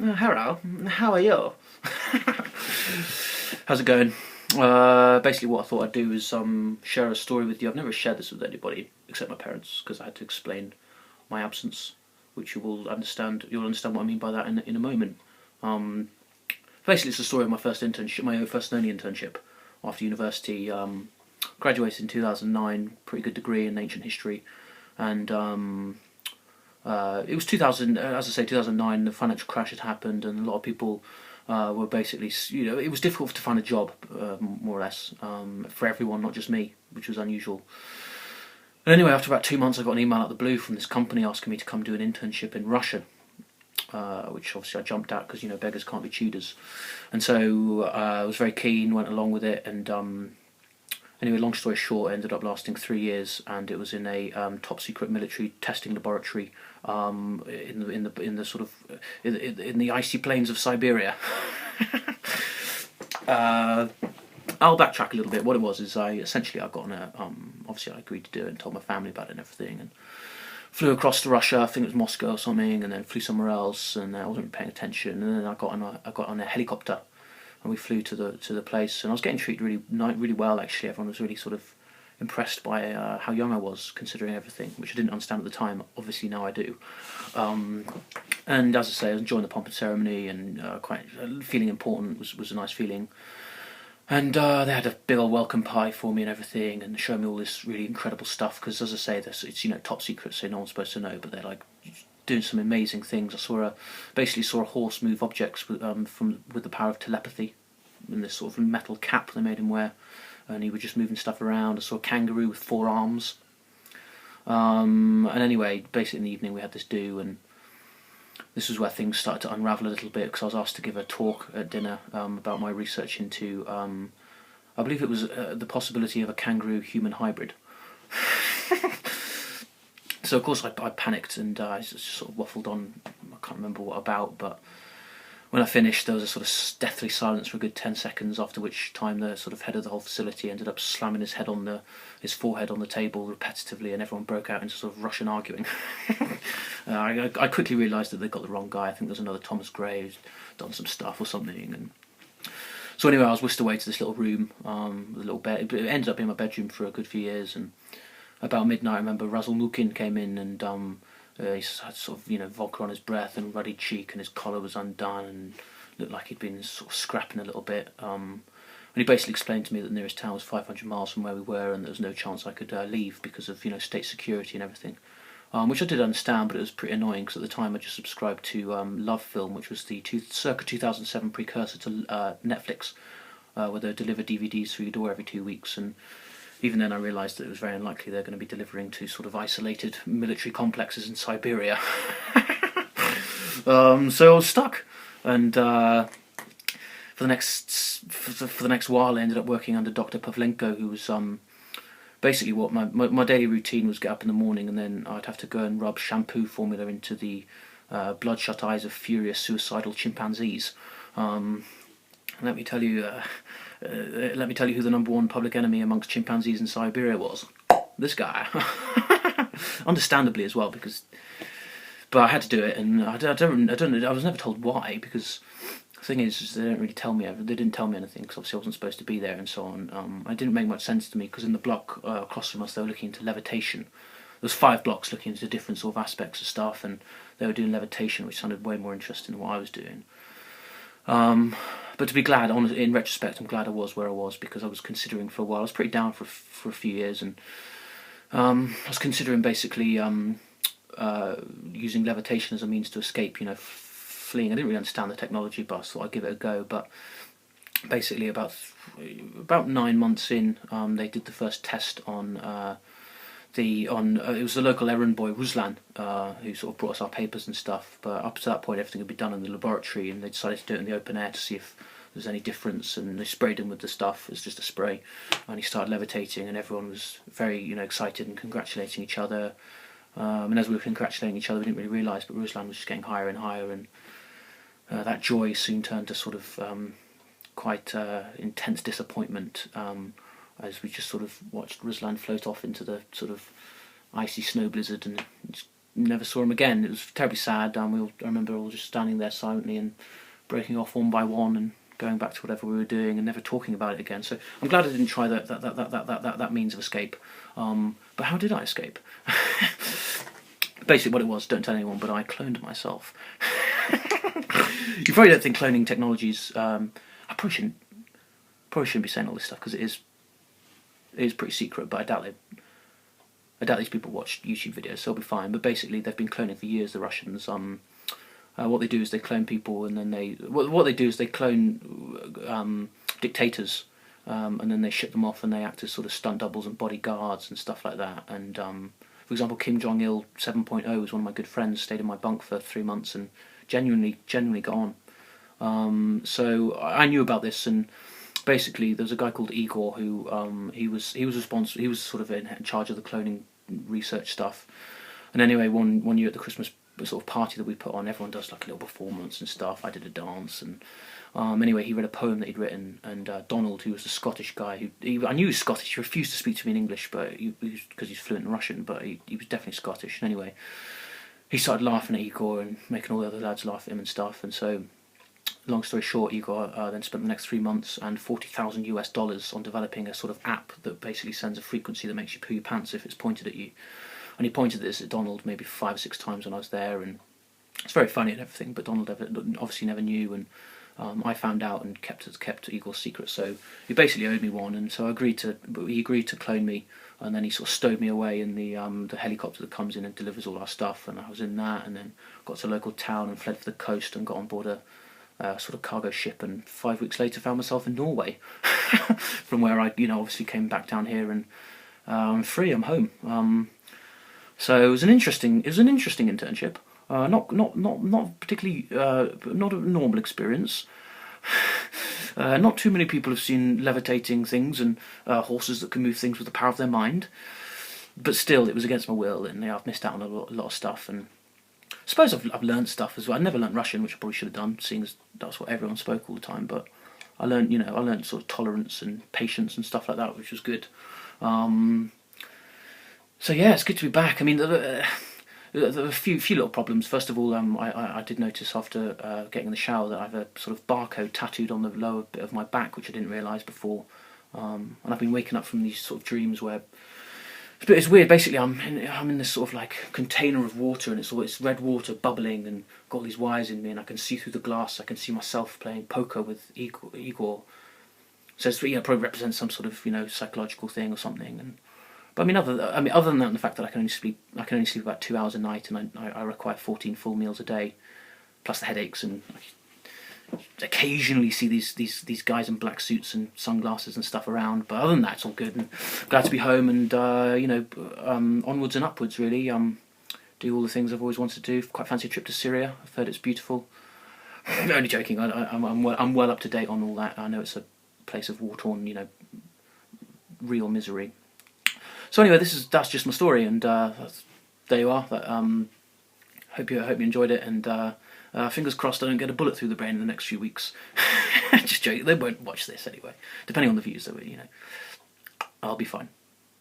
Hello, how are you? How's it going? Basically, what I thought I'd do is share a story with you. I've never shared this with anybody except my parents because I had to explain my absence, which you will understand. You'll understand what I mean by that in a moment. Um, Basically, it's the story of my first internship, my first and only internship after university. Graduated in 2009, pretty good degree in ancient history, and it was 2000, as I say, 2009. The financial crash had happened, and a lot of people were basically, it was difficult to find a job, more or less, for everyone, not just me, which was unusual. And anyway, after about 2 months, I got an email out of the blue from this company asking me to come do an internship in Russia, which obviously I jumped at because beggars can't be choosers, and so I was very keen, went along with it, and anyway, long story short, it ended up lasting 3 years, and it was in a top secret military testing laboratory in the sort of in the icy plains of Siberia. I'll backtrack a little bit. What it was is I got on a obviously I agreed to do it and told my family about it and everything, and flew across to Russia. I think it was Moscow or something, and then flew somewhere else, and I wasn't paying attention. And then I got on a helicopter, and we flew to the place, and I was getting treated really well, actually. Everyone was really sort of impressed by how young I was, considering everything, which I didn't understand at the time. Obviously now I do. And as I say, I was enjoying the pomp and ceremony, and quite feeling important was a nice feeling. And they had a big old welcome pie for me and everything, and showed me all this really incredible stuff. Because as I say, it's top secret, so no one's supposed to know. But they're like doing some amazing things. I basically saw a horse move objects with the power of telepathy, in this sort of metal cap they made him wear, and he was just moving stuff around. I saw a kangaroo with 4 arms. And anyway, basically in the evening we had this do, and this was where things started to unravel a little bit, because I was asked to give a talk at dinner about my research into, I believe it was the possibility of a kangaroo-human hybrid. So of course I panicked, and I just sort of waffled on. I can't remember what about, but when I finished there was a sort of deathly silence for a good 10 seconds, after which time the sort of head of the whole facility ended up slamming his forehead on the table repetitively, and everyone broke out into sort of Russian arguing. I quickly realised that they got the wrong guy. I think there was another Thomas Gray who's done some stuff or something, and so anyway I was whisked away to this little room, a little bed. It ended up being my bedroom for a good few years, and about midnight I remember Razulmukin came in, and he had sort of vodka on his breath and ruddy cheek, and his collar was undone and looked like he'd been sort of scrapping a little bit. And he basically explained to me that the nearest town was 500 miles from where we were, and there was no chance I could leave because of state security and everything. Which I did understand, but it was pretty annoying because at the time I just subscribed to Love Film, which was the circa 2007 precursor to Netflix, where they deliver DVDs through your door every 2 weeks, and even then I realised that it was very unlikely they're going to be delivering to sort of isolated military complexes in Siberia. So I was stuck, and for the next while I ended up working under Dr. Pavlenko, who was basically what my daily routine was: get up in the morning, and then I'd have to go and rub shampoo formula into the bloodshot eyes of furious suicidal chimpanzees. Let me tell you who the number one public enemy amongst chimpanzees in Siberia was. This guy. Understandably as well, but I had to do it, and I was never told why, because the thing is they didn't tell me anything, because obviously I wasn't supposed to be there and so on. It didn't make much sense to me, because in the block across from us they were looking into levitation. There was 5 blocks looking into different sort of aspects of stuff, and they were doing levitation, which sounded way more interesting than what I was doing. But to be glad, in retrospect, I'm glad I was where I was, because I was considering for a while. I was pretty down for a few years, and I was considering basically using levitation as a means to escape, fleeing. I didn't really understand the technology, but I thought I'd give it a go. But basically, about 9 months in, they did the first test on it was the local errand boy Ruslan, who sort of brought us our papers and stuff. But up to that point, everything had been done in the laboratory, and they decided to do it in the open air to see if there was any difference. And they sprayed him with the stuff. It was just a spray, and he started levitating, and everyone was very excited and congratulating each other. And as we were congratulating each other, we didn't really realise, but Ruslan was just getting higher and higher, and that joy soon turned to sort of quite intense disappointment, as we just sort of watched Ruslan float off into the sort of icy snow blizzard, and never saw him again. It was terribly sad. I remember all just standing there silently and breaking off one by one and going back to whatever we were doing and never talking about it again. So I'm glad I didn't try that means of escape. But how did I escape? Basically what it was, don't tell anyone, but I cloned myself. You probably don't think cloning technologies... I probably shouldn't be saying all this stuff because it is pretty secret, but I doubt these people watch YouTube videos, so it'll be fine. But basically, they've been cloning for years, the Russians. What they do is they clone people, and then they clone dictators, and then they ship them off, and they act as sort of stunt doubles and bodyguards and stuff like that. And for example, Kim Jong-il 7.0 was one of my good friends, stayed in my bunk for 3 months, and genuinely got on. So I knew about this, and basically there was a guy called Igor who he was responsible. He was sort of in charge of the cloning research stuff. And anyway, one year at the Christmas sort of party that we put on, everyone does like a little performance and stuff. I did a dance, and anyway, he read a poem that he'd written, and Donald, who was the Scottish guy, I knew he was Scottish. He refused to speak to me in English, but because he's fluent in Russian, but he was definitely Scottish. And anyway, he started laughing at Igor and making all the other lads laugh at him and stuff. And so, long story short, Igor then spent the next 3 months and $40,000 on developing a sort of app that basically sends a frequency that makes you poo your pants if it's pointed at you. And he pointed this at Donald maybe 5 or 6 times when I was there, and it's very funny and everything, but Donald obviously never knew, and I found out and kept Igor's secret. So he basically owed me one, and so he agreed to clone me, and then he sort of stowed me away in the helicopter that comes in and delivers all our stuff, and I was in that, and then got to a local town and fled for the coast and got on board a sort of cargo ship, and 5 weeks later found myself in Norway, from where I obviously came back down here, and I'm free. I'm home. So it was an interesting internship. Not particularly not a normal experience. Not too many people have seen levitating things and horses that can move things with the power of their mind. But still, it was against my will, and I've missed out on a lot of stuff. And I suppose I've learned stuff as well. I never learnt Russian, which I probably should have done, seeing as that's what everyone spoke all the time. But I learned sort of tolerance and patience and stuff like that, which was good. So yeah, it's good to be back. I mean, there were a few little problems. First of all, I did notice after getting in the shower that I have a sort of barcode tattooed on the lower bit of my back, which I didn't realise before. And I've been waking up from these sort of dreams where it's weird. Basically, I'm in this sort of like container of water, and it's red water bubbling, and got all these wires in me, and I can see through the glass. I can see myself playing poker with Igor. So it's, probably represents some sort of psychological thing or something. But other than that, and the fact that I can only sleep about 2 hours a night, and I require 14 full meals a day, plus the headaches, and I occasionally see these guys in black suits and sunglasses and stuff around. But other than that, it's all good, and glad to be home, and onwards and upwards really. Do all the things I've always wanted to do. Quite fancy a trip to Syria. I've heard it's beautiful. I'm only joking. I'm well up to date on all that. I know it's a place of war-torn, real misery. So anyway, that's just my story, and there you are. Hope you enjoyed it, and fingers crossed I don't get a bullet through the brain in the next few weeks. Just joking. They won't watch this anyway. Depending on the views, though, I'll be fine.